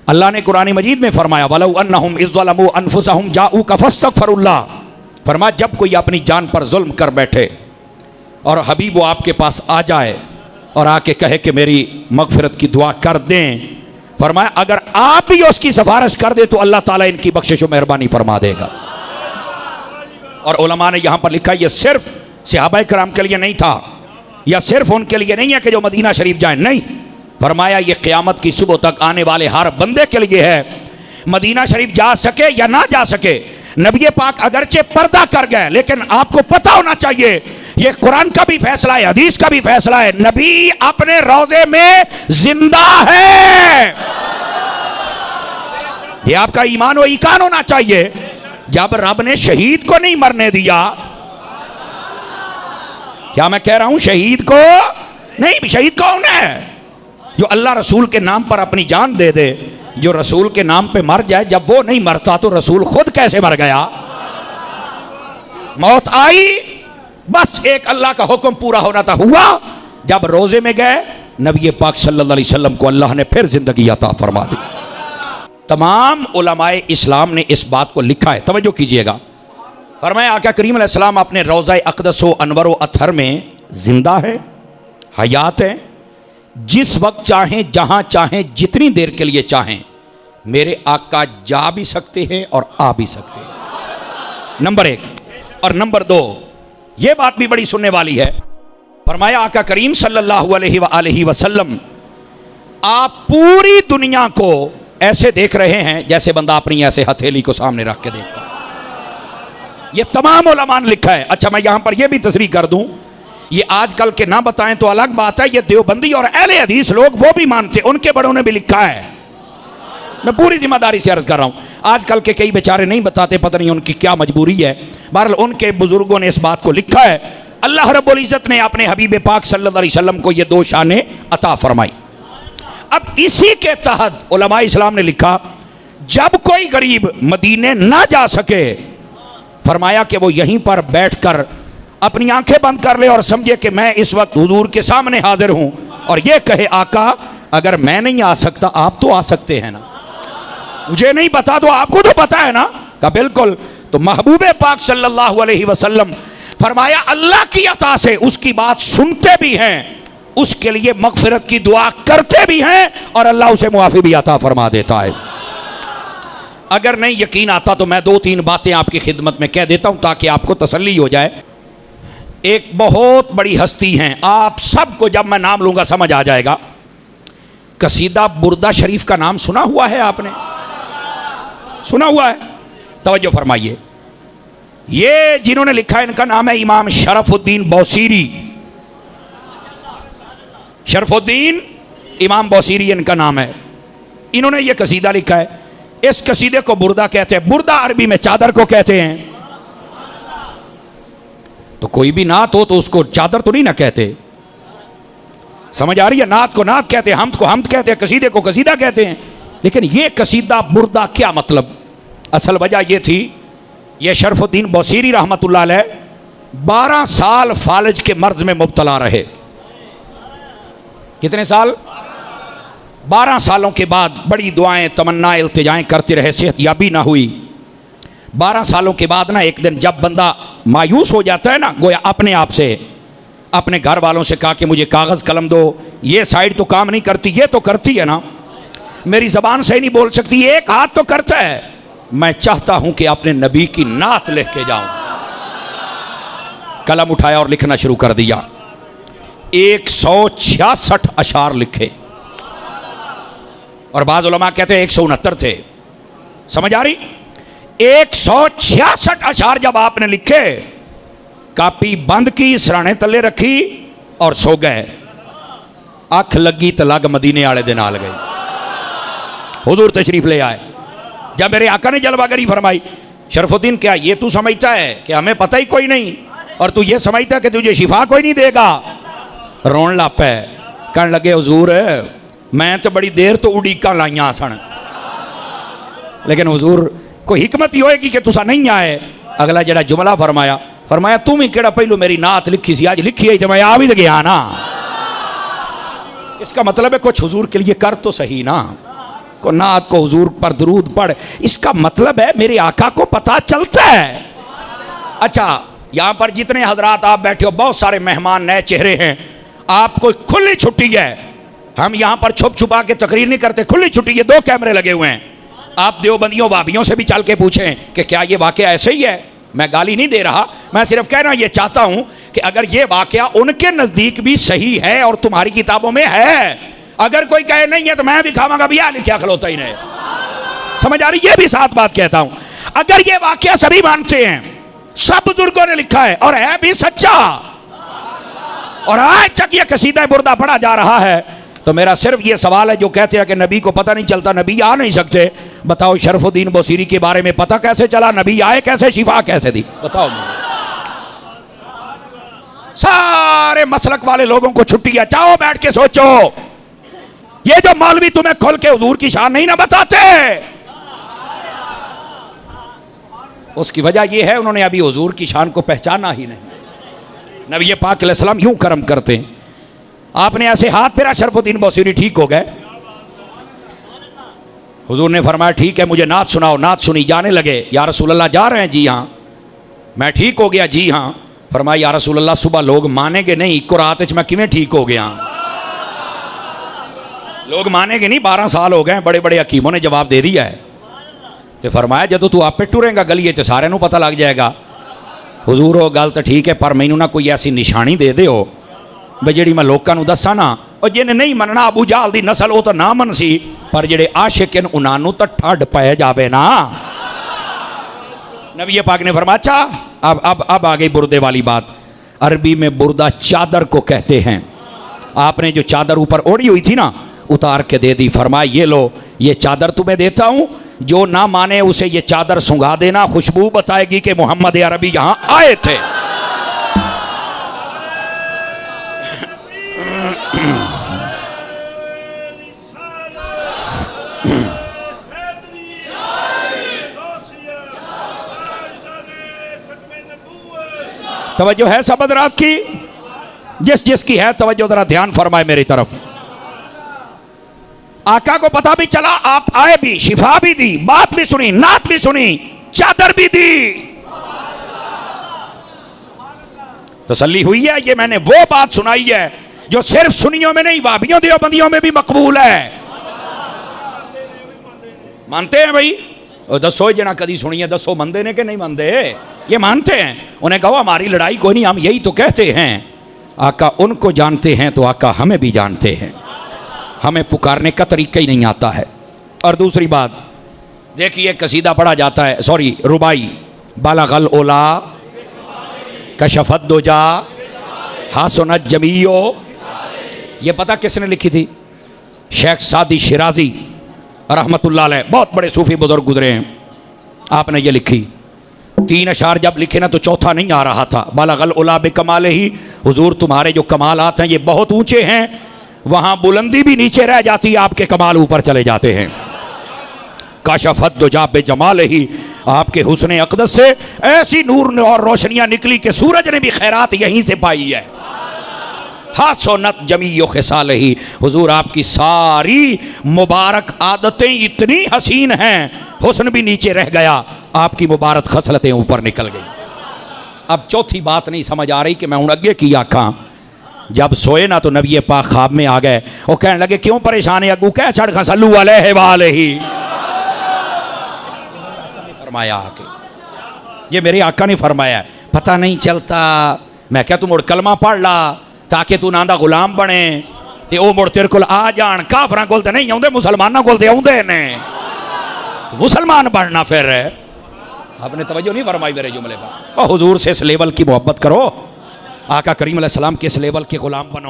अल्लाह ने कुरान मजीद में फरमाया वलौ अन्नहुम इज़ ज़लमू अनफुसहुम जाऊका फस्तगफिरुल्लाह, फरमाया जब कोई अपनी जान पर जुल्म कर बैठे और हबीब वो आपके पास आ जाए और आके कहे कि मेरी मगफिरत की दुआ कर दें, फरमाया अगर आप भी उसकी सिफारिश कर दे तो अल्लाह ताला इनकी बख्शिश व मेहरबानी फरमा देगा। और उलमा ने यहाँ पर लिखा ये सिर्फ सहाबा कराम के लिए नहीं था, या सिर्फ उनके लिए नहीं है कि जो मदीना शरीफ जाए, नहीं, फरमाया ये क़यामत की सुबह तक आने वाले हर बंदे के लिए है। मदीना शरीफ जा सके या ना जा सके, नबी पाक अगरचे पर्दा कर गए, लेकिन आपको पता होना चाहिए ये कुरान का भी फैसला है, हदीस का भी फैसला है, नबी अपने रोजे में जिंदा है। ये आपका ईमान व ईकान होना चाहिए। जब रब ने शहीद को नहीं मरने दिया, क्या मैं कह रहा हूं शहीद को नहीं, शहीद कौन है? जो अल्लाह रसूल के नाम पर अपनी जान दे दे, जो रसूल के नाम पे मर जाए। जब वो नहीं मरता तो रसूल खुद कैसे मर गया? मौत आई, बस एक अल्लाह का हुक्म पूरा होना था, हुआ। जब रोजे में गए नबी पाक सल्लल्लाहु अलैहि वसल्लम को अल्लाह ने फिर जिंदगी अता फरमा दी। तमाम उलमाए इस्लाम ने इस बात को लिखा है, तवज्जो कीजिएगा। फरमाया आका करीम अलैहिस्सलाम अपने रोज़ा अक़दस व अनवर व अतहर में जिंदा है, हयात है। जिस वक्त चाहें, जहां चाहें, जितनी देर के लिए चाहें मेरे आका जा भी सकते हैं और आ भी सकते हैं, नंबर एक। और नंबर दो, ये बात भी बड़ी सुनने वाली है। फरमाया आका करीम सल्लल्लाहु अलैहि वसल्लम आप पूरी दुनिया को ऐसे देख रहे हैं जैसे बंदा अपनी ऐसे हथेली को सामने रख के देखता है। ये तमाम उलमा ने लिखा है। अच्छा, मैं यहां पर यह भी तस्रीह कर दूं, ये आजकल के ना बताएं तो अलग बात है, ये देवबंदी और अहले हदीस लोग वो भी मानते, उनके बड़ों ने भी लिखा है। मैं पूरी जिम्मेदारी से अर्ज कर रहा हूं, आजकल के कई बेचारे नहीं बताते, पता नहीं उनकी क्या मजबूरी है। बहरहाल उनके बुजुर्गों ने इस बात को लिखा है। अल्लाह रब्बुल इज्जत ने अपने हबीब पाक सल्लल्लाहु अलैहि वसल्लम को ये दो शानें अता फरमाई। अब इसी के तहत उलमा इस्लाम ने लिखा जब कोई गरीब मदीने ना जा सके, फरमाया कि वो यहीं पर बैठकर अपनी आंखें बंद कर ले और समझे कि मैं इस वक्त हुजूर के सामने हाजिर हूं, और ये कहे आका अगर मैं नहीं आ सकता आप तो आ सकते हैं ना, मुझे नहीं पता तो आपको तो पता है ना। कहा बिल्कुल। तो महबूब पाक सल्लल्लाहु अलैहि वसल्लम फरमाया अल्लाह की अता से उसकी बात सुनते भी हैं, उसके लिए मगफिरत की दुआ करते भी हैं, और अल्लाह उसे मुआफी भी अता फरमा देता है। अगर नहीं यकीन आता तो मैं दो तीन बातें आपकी खिदमत में कह देता हूं ताकि आपको तसल्ली हो जाए। एक बहुत बड़ी हस्ती हैं, आप सबको जब मैं नाम लूंगा समझ आ जाएगा। कसीदा बुर्दा शरीफ का नाम सुना हुआ है आपने? सुना हुआ है? तवज्जो फरमाइए। ये जिन्होंने लिखा है इनका नाम है इमाम शरफुद्दीन बौसीरी। शरफुद्दीन इमाम बौसीरी इनका नाम है। इन्होंने ये कसीदा लिखा है। इस कसीदे को बुर्दा कहते हैं। बुर्दा अरबी में चादर को कहते हैं। तो कोई भी नात हो तो उसको चादर तो नहीं ना कहते, समझ आ रही है? नात को नात कहते हैं, हमद को हमद कहते हैं, कसीदे को कसीदा कहते हैं। लेकिन ये कसीदा बुर्दा क्या मतलब? असल वजह यह थी, ये शरफुद्दीन बौसीरी रहमतुल्लाह अलैह 12 साल फालज के मर्ज में मुब्तला रहे। कितने साल? 12 सालों के बाद बड़ी दुआएं तमन्ना इल्तिजाएं करते रहे, सेहत याबी ना हुई। 12 सालों के बाद ना एक दिन जब बंदा मायूस हो जाता है ना, गोया अपने आप से अपने घर वालों से कहा कि मुझे कागज़ कलम दो, ये साइड तो काम नहीं करती, ये तो करती है ना, मेरी ज़बान सही नहीं बोल सकती, एक हाथ तो करता है, मैं चाहता हूं कि अपने नबी की नात लिख के जाऊं। कलम उठाया और लिखना शुरू कर दिया। 166 अशार लिखे, और बाज़ उलमा कहते हैं 169 थे। समझ आ रही? 166 अशार जब आपने लिखे, कापी बंद की, सराने तले रखी और सो गए। अख लगी तो लग मदीने वाले दिन नाल गई। हुजूर तशरीफ ले आए। जब मेरे आका ने जलवागरी फरमाई, शरफुद्दीन क्या ये तू समझता है कि हमें पता ही कोई नहीं, और तू ये समझता है कि तुझे शिफा कोई नहीं देगा? रोन लग पे, कहने लगे हुजूर मैं तो बड़ी देर तो उड़ीका लाइया सन, लेकिन हुजूर कोई हिकमत ही होएगी कि तुसा नहीं आए। अगला जरा जुमला फरमाया, फरमाया तुम ही केड़ा पहलू मेरी नात लिखी सी, आज लिखी है तो मैं आ भी तो गया ना। इसका मतलब है कुछ हुजूर के लिए कर तो सही ना। को नात को हुजूर पर दरूद पढ़। इसका मतलब है मेरे आका को पता चलता है। अच्छा, यहाँ पर जितने हजरात आप बैठे हो, बहुत सारे मेहमान नए चेहरे हैं, आपको खुली छुट्टी है। हम यहाँ पर छुप छुपा के तकरीर नहीं करते, खुली छुट्टी है। 2 कैमरे लगे हुए हैं। आप देवबंदियों वाबियों से भी चल के पूछें कि क्या ये वाकया ऐसे ही है। मैं गाली नहीं दे रहा, मैं सिर्फ कहना ये चाहता हूं कि अगर ये वाकया उनके नजदीक भी सही है और तुम्हारी किताबों में है, अगर कोई कहे नहीं है तो मैं भी खाऊंगा भी यार क्या खलोता ही नहीं। समझ आ रही? ये भी साथ बात कहता हूं, अगर ये वाकया सभी मानते हैं, सब बुजुर्गों ने लिखा है और है भी सच्चा, और आज तक ये कसीदा बुर्दा पढ़ा जा रहा है, तो मेरा सिर्फ ये सवाल है, जो कहते हैं कि नबी को पता नहीं चलता, नबी आ नहीं सकते, बताओ शरफुद्दीन बसीरी के बारे में पता कैसे चला? नबी आए कैसे? शिफा कैसे दी? बताओ मुझे। सारे मसलक वाले लोगों को छुट्टी है, चाहो बैठ के सोचो। ये जो मौलवी तुम्हें खोल के हुजूर की शान नहीं ना बताते, उसकी वजह यह है उन्होंने अभी हुजूर की शान को पहचाना ही नहीं। नबी पाक अलैहिस्सलाम यूं करम करते हैं, आपने ऐसे हाथ फेरा, शरफुद्दीन बसीरी ठीक हो गए। हुजूर ने फरमाया ठीक है, मुझे नात सुनाओ। नात सुनी, जाने लगे। या रसूल अल्लाह जा रहे हैं? जी हाँ। मैं ठीक हो गया? जी हाँ। फरमाया या रसूल अल्लाह सुबह लोग मानेंगे नहीं, इको रात च मैं किवें ठीक हो गया? लोग मानेंगे नहीं, 12 साल हो गए, बड़े बड़े हकीमों ने जवाब दे दिया है। तो फरमाया जदों तू आपे टुरेगा गलिए तो सारे पता लग जाएगा। हुजूर वो गल तो ठीक है, पर मैनू ना कोई ऐसी निशानी दे दो बई जी मैं लोगों दसा ना, और जिन्हें नहीं मनना अबू जहल दी नस्ल वो तो ना मन सी, पर जेडे आशिक हैं उन्होंने तो ठंड पै जावे ना। नबी पाक ने फरमाया अच्छा अब आ गई बुरदे वाली बात। अरबी में बुरदा चादर को कहते हैं। आपने जो चादर ऊपर ओढ़ी हुई थी ना, उतार के दे दी। फरमाया ये लो, ये चादर तुम्हें देता हूं, जो ना माने उसे ये चादर सुंघा देना, खुशबू बताएगी कि मोहम्मद अरबी यहां आए थे। तवज्जो है सब हज़रात की? जिस जिसकी है तवज्जो जरा ध्यान फरमाए मेरी तरफ। आका को पता भी चला, आप आए भी, शिफा भी दी, बात भी सुनी, नात भी सुनी, चादर भी दी, तसल्ली हुई है। ये मैंने वो बात सुनाई है जो सिर्फ सुनियों में नहीं, वाबियों देवबंदियों में भी मकबूल है। मानते हैं भाई? दसो जना कदी सुनी है, दसो मनते ने कि नहीं मनते? ये मानते हैं। उन्हें कहो हमारी लड़ाई कोई नहीं, हम यही तो कहते हैं आका उनको जानते हैं तो आका हमें भी जानते हैं, हमें पुकारने का तरीका ही नहीं आता है। और दूसरी बात देखिए, कसीदा पढ़ा जाता है, सॉरी रुबाई, बालागल ओला कशफत दोजा हासुनत जमीयो, ये पता किसने लिखी थी? शेख सादी शिराजी रहमतुल्लाह अलैह, बहुत बड़े सूफी बुजुर्ग गुजरे हैं। आपने ये लिखी। 3 अशार जब लिखे ना तो चौथा नहीं आ रहा था। बालागल उला बे कमाले ही, हुजूर तुम्हारे जो कमालात हैं ये बहुत ऊंचे हैं, वहां बुलंदी भी नीचे रह जाती है, आपके कमाल ऊपर चले जाते हैं। काशफत दुजा बे जमाल ही, आपके हुस्न अक़दस से ऐसी नूर और रोशनियां निकली कि सूरज ने भी खैरात यहीं से पाई है। हासोनत जमीयो खिसाल ही, हुजूर आपकी सारी मुबारक आदतें इतनी हसीन हैं, हुस्न भी नीचे रह गया, आपकी मुबारक खसलतें ऊपर निकल गई। अब चौथी बात नहीं समझ आ रही कि मैं हूं अगे की आखा। जब सोए ना तो नबी पाक ख्वाब में आ गए, वो कहने लगे क्यों परेशान है अगू, कह चढ़ खसलू अलैहि वालैहि। फरमाया आके, ये मेरे आका ने फरमाया, पता नहीं चलता। मैं क्या तू मुड़ कलमा पढ़ ला ताकि तू ना दा गुलाम बने, ते ओ मुड़ तेरे कोल आ जान। काफरां कोल ते नहीं आउंदे, मुसलमानां कोल ते आउंदे ने, मुसलमान बनना। फिर आपने तवज्जो नहीं फरमाई मेरे जुमले पर। हुजूर से इस लेवल की मोहब्बत करो, आका करीम अलैहिस्सलाम के इस लेवल के गुलाम बनो।